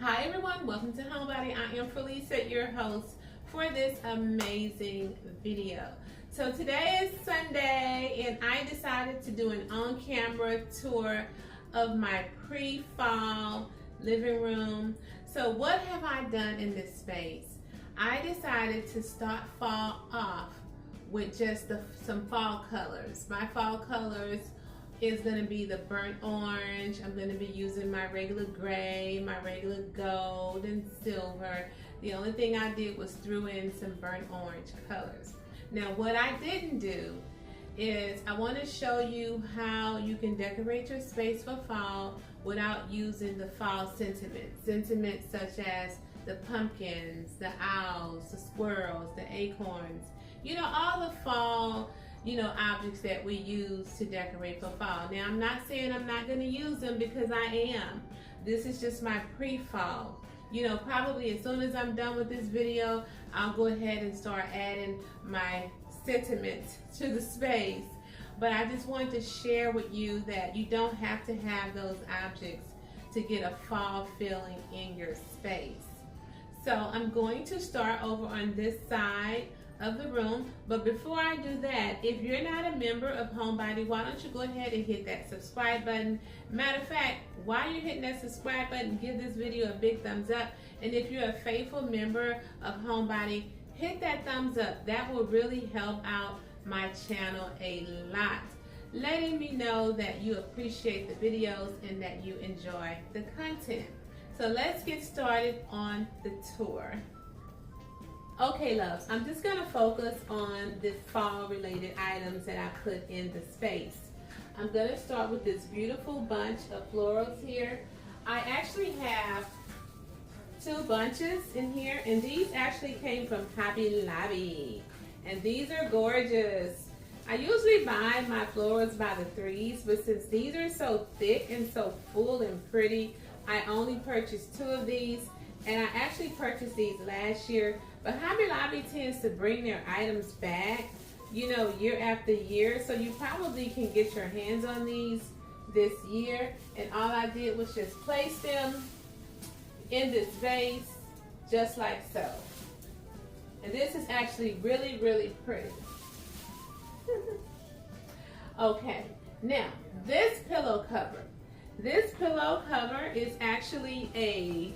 Hi everyone, welcome to Homebody. I am Felicia, your host for this amazing video. So today is Sunday and I decided to do an on-camera tour of my pre-fall living room. So what have I done in this space? I decided to start fall off with just some fall colors. My fall colors is going to be the burnt orange. I'm going to be using my regular gray, my regular gold and silver. The only thing I did was threw in some burnt orange colors. Now what I didn't do is I want to show you how you can decorate your space for fall without using the fall sentiments. Sentiments such as the pumpkins, the owls, the squirrels, the acorns. You know, all the fall objects that we use to decorate for fall. Now, I'm not saying I'm not going to use them because I am. This is just my pre-fall. Probably as soon as I'm done with this video, I'll go ahead and start adding my sentiments to the space. But I just wanted to share with you that you don't have to have those objects to get a fall feeling in your space. So I'm going to start over on this side of the room, but before I do that, if you're not a member of Homebody, why don't you go ahead and hit that subscribe button. Matter of fact, while you're hitting that subscribe button, give this video a big thumbs up, and if you're a faithful member of Homebody, hit that thumbs up. That will really help out my channel a lot, letting me know that you appreciate the videos and that you enjoy the content. So let's get started on the tour. Okay, loves, I'm just going to focus on the fall related items that I put in the space. I'm going to start with this beautiful bunch of florals here. I actually have two bunches in here, and these actually came from Hobby Lobby, and these are gorgeous. I usually buy my florals by the threes, but since these are so thick and so full and pretty, I only purchased two of these, and I actually purchased these last year. But Hobby Lobby tends to bring their items back, year after year. So you probably can get your hands on these this year. And all I did was just place them in this vase, just like so. And this is actually really, really pretty. Okay, now this pillow cover. This pillow cover is actually a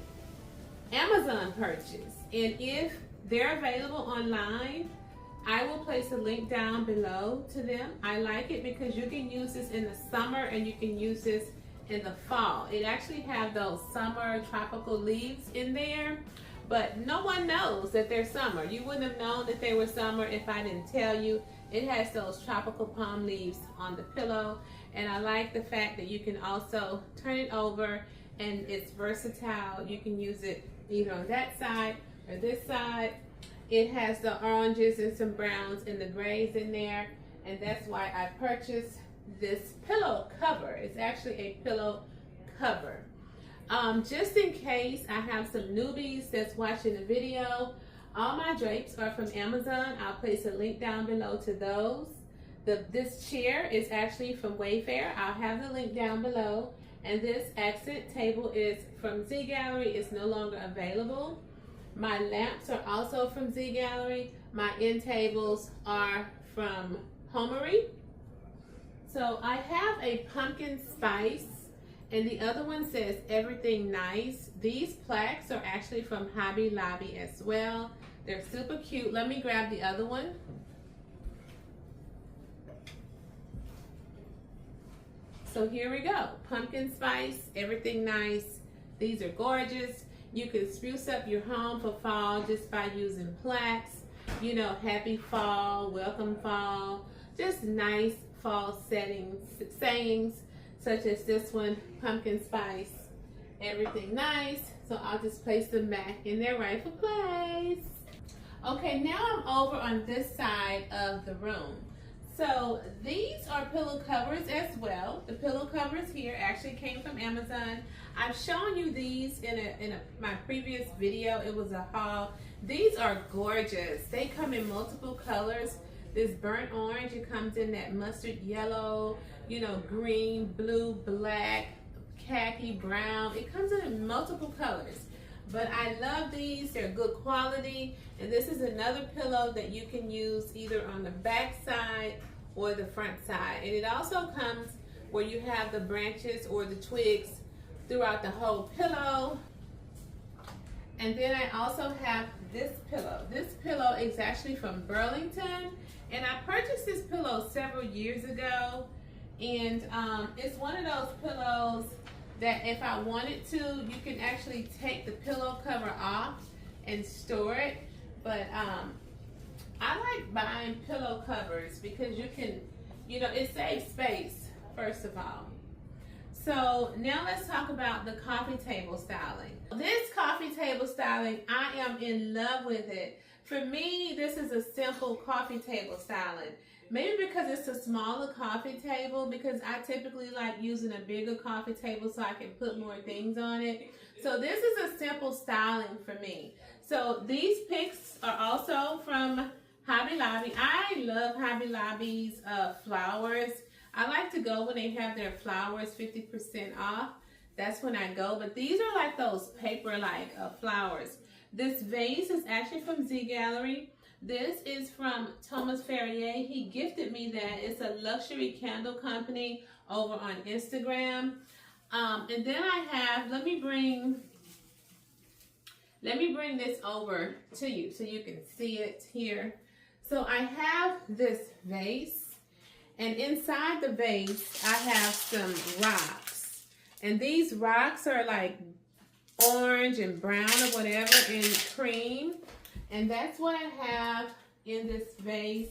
Amazon purchase. And if they're available online, I will place a link down below to them. I like it because you can use this in the summer and you can use this in the fall. It actually have those summer tropical leaves in there, but no one knows that they're summer. You wouldn't have known that they were summer if I didn't tell you. It has those tropical palm leaves on the pillow, and I like the fact that you can also turn it over and it's versatile. You can use it either on that side or this side. It has the oranges and some browns and the grays in there, and that's why I purchased this pillow cover. It's actually a pillow cover. Just in case I have some newbies that's watching the video, all my drapes are from Amazon. I'll place a link down below to those. This chair is actually from Wayfair. I'll have the link down below. And this accent table is from Z Gallery. It's no longer available. My lamps are also from Z Gallery. My end tables are from Homery. So I have a pumpkin spice, and the other one says everything nice. These plaques are actually from Hobby Lobby as well. They're super cute. Let me grab the other one. So here we go. Pumpkin spice, everything nice. These are gorgeous. You can spruce up your home for fall just by using plaques. Happy fall, welcome fall. Just nice fall sayings such as this one, pumpkin spice, everything nice. So I'll just place them back in their rightful place. Okay, now I'm over on this side of the room. So these are pillow covers as well. The pillow covers here actually came from Amazon. I've shown you these in my previous video. It was a haul. These are gorgeous. They come in multiple colors. This burnt orange, it comes in that mustard yellow, green, blue, black, khaki, brown. It comes in multiple colors. But I love these. They're good quality. And this is another pillow that you can use either on the back side or the front side. And it also comes where you have the branches or the twigs throughout the whole pillow. And then I also have this pillow. This pillow is actually from Burlington. And I purchased this pillow several years ago. And it's one of those pillows that if I wanted to, you can actually take the pillow cover off and store it. But I like buying pillow covers because you can, you know, it saves space, first of all. So now let's talk about the coffee table styling. This coffee table styling, I am in love with it. For me, this is a simple coffee table styling. Maybe because it's a smaller coffee table, because I typically like using a bigger coffee table so I can put more things on it. So this is a simple styling for me. So these picks are also from Hobby Lobby. I love Hobby Lobby's flowers. I like to go when they have their flowers 50% off. That's when I go. But these are like those paper-like flowers. This vase is actually from Z Gallery. This is from Thomas Ferrier. He gifted me that. It's a luxury candle company over on Instagram. And then I have, let me bring this over to you so you can see it here. So I have this vase, and inside the vase I have some rocks. And these rocks are like orange and brown or whatever and cream. And that's what I have in this vase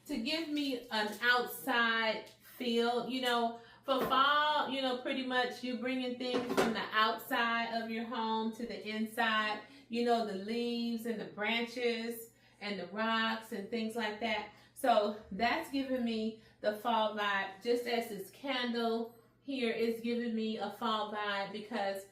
to give me an outside feel. You know, for fall, you know, pretty much you're bringing things from the outside of your home to the inside. You know, the leaves and the branches and the rocks and things like that. So that's giving me the fall vibe, just as this candle here is giving me a fall vibe because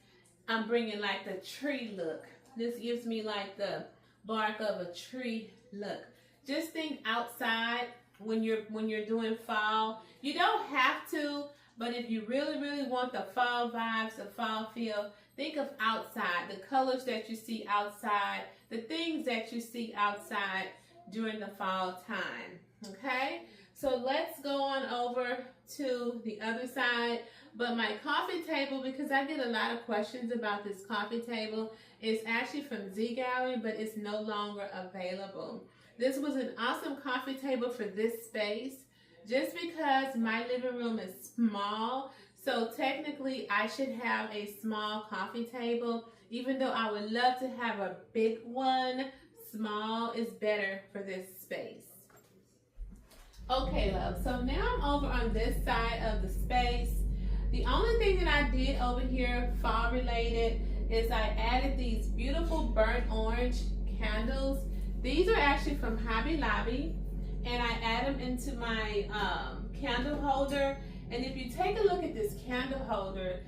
I'm bringing like the tree look. This gives me like the bark of a tree look. Just think outside when you're doing fall. You don't have to, but if you really want the fall vibes, the fall feel, think of outside, the colors that you see outside, the things that you see outside during the fall time. Okay, so let's go on over to the other side. But my coffee table, because I get a lot of questions about this coffee table, is actually from Z Gallery, but it's no longer available. This was an awesome coffee table for this space, just because my living room is small. So technically, I should have a small coffee table. Even though I would love to have a big one, small is better for this space. Okay, love, so now I'm over on this side of the space. The only thing that I did over here, fall related, is I added these beautiful burnt orange candles. These are actually from Hobby Lobby, and I add them into my candle holder. And if you take a look at this candle holder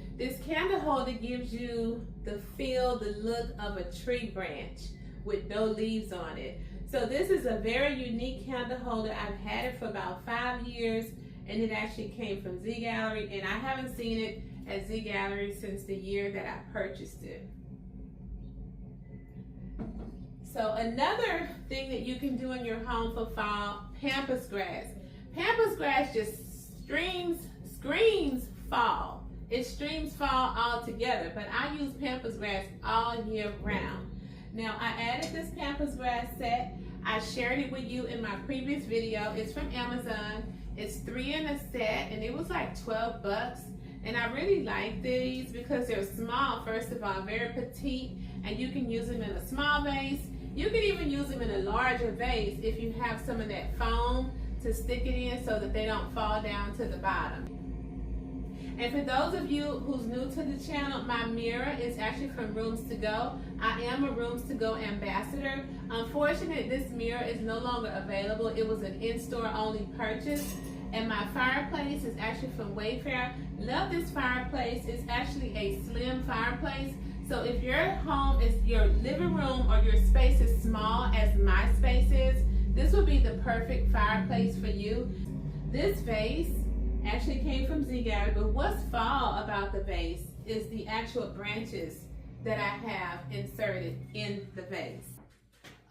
gives you the feel, the look of a tree branch with no leaves on it. So this is a very unique candle holder. I've had it for about 5 years, and it actually came from Z Gallery, and I haven't seen it at Z Gallery since the year that I purchased it. So another thing that you can do in your home for fall, pampas grass. Pampas grass just screams fall. It screams fall altogether, but I use pampas grass all year round. Now, I added this pampas grass set. I shared it with you in my previous video. It's from Amazon. It's 3 in a set, and it was like 12 bucks. And I really like these because they're small, first of all, very petite, and you can use them in a small vase. You can even use them in a larger vase if you have some of that foam to stick it in so that they don't fall down to the bottom. And for those of you who's new to the channel, my mirror is actually from Rooms to Go. I am a Rooms to Go ambassador. Unfortunately, this mirror is no longer available. It was an in-store only purchase. And my fireplace is actually from Wayfair. Love this fireplace. It's actually a slim fireplace. So if your home is, your living room or your space is small as my space is, this would be the perfect fireplace for you. This vase actually came from Z Gallery, but what's fall about the vase is the actual branches that I have inserted in the vase.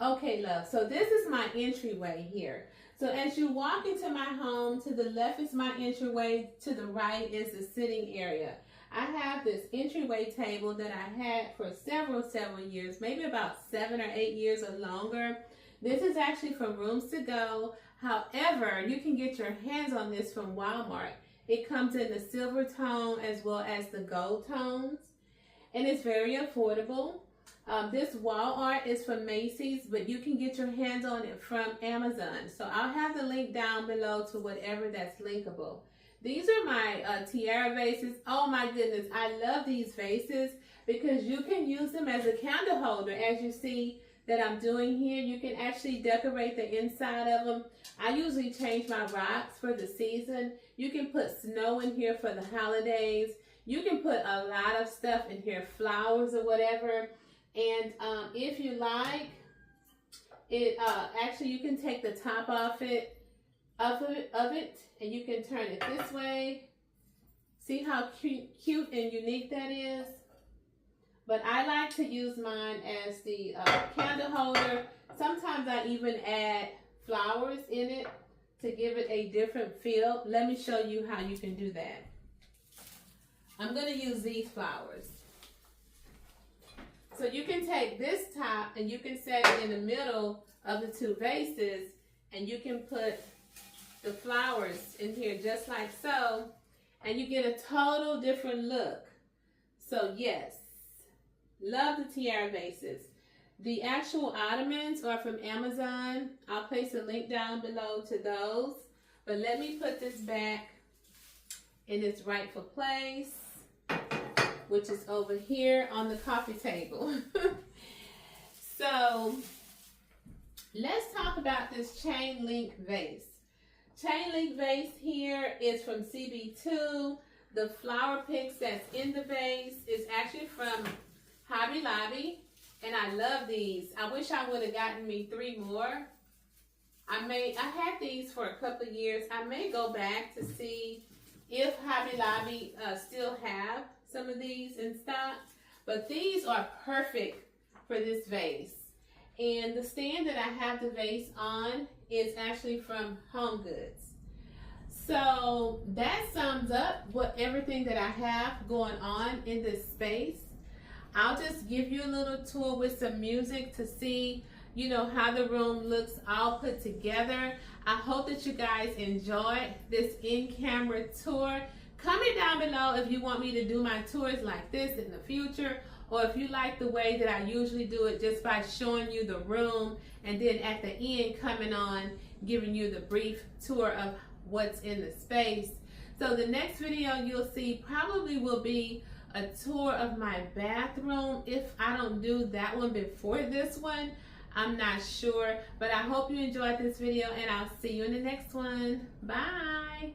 Okay, love, so this is my entryway here. So as you walk into my home, to the left is my entryway, to the right is the sitting area. I have this entryway table that I had for several years, maybe about 7 or 8 years or longer. This is actually from Rooms to Go. However, you can get your hands on this from Walmart. It comes in the silver tone as well as the gold tones, and it's very affordable. This wall art is from Macy's, but you can get your hands on it from Amazon. So I'll have the link down below to whatever that's linkable. These are my tiara vases. Oh my goodness, I love these vases because you can use them as a candle holder. As you see that I'm doing here, you can actually decorate the inside of them. I usually change my rocks for the season. You can put snow in here for the holidays. You can put a lot of stuff in here, flowers or whatever. And if you like, it actually you can take the top off it, and you can turn it this way. See how cute and unique that is? But I like to use mine as the candle holder. Sometimes I even add flowers in it to give it a different feel. Let me show you how you can do that. I'm going to use these flowers. So you can take this top and you can set it in the middle of the two vases, and you can put the flowers in here just like so, and you get a total different look. So yes, love the tiara vases. The actual ottomans are from Amazon. I'll place a link down below to those. But let me put this back in its rightful place, which is over here on the coffee table. So let's talk about this chain link vase. Chain link vase here is from CB2. The flower picks that's in the vase is actually from Hobby Lobby, and I love these. I wish I would have gotten me 3 more. I had these for a couple of years. I may go back to see if Hobby Lobby still have some of these in stock, but these are perfect for this vase. And the stand that I have the vase on is actually from Home Goods. So that sums up everything that I have going on in this space. I'll just give you a little tour with some music to see, you know, how the room looks all put together. I hope that you guys enjoyed this in-camera tour. Comment down below if you want me to do my tours like this in the future, or if you like the way that I usually do it, just by showing you the room and then at the end coming on giving you the brief tour of what's in the space. So the next video you'll see probably will be a tour of my bathroom. If I don't do that one before this one, I'm not sure. But I hope you enjoyed this video, and I'll see you in the next one. Bye.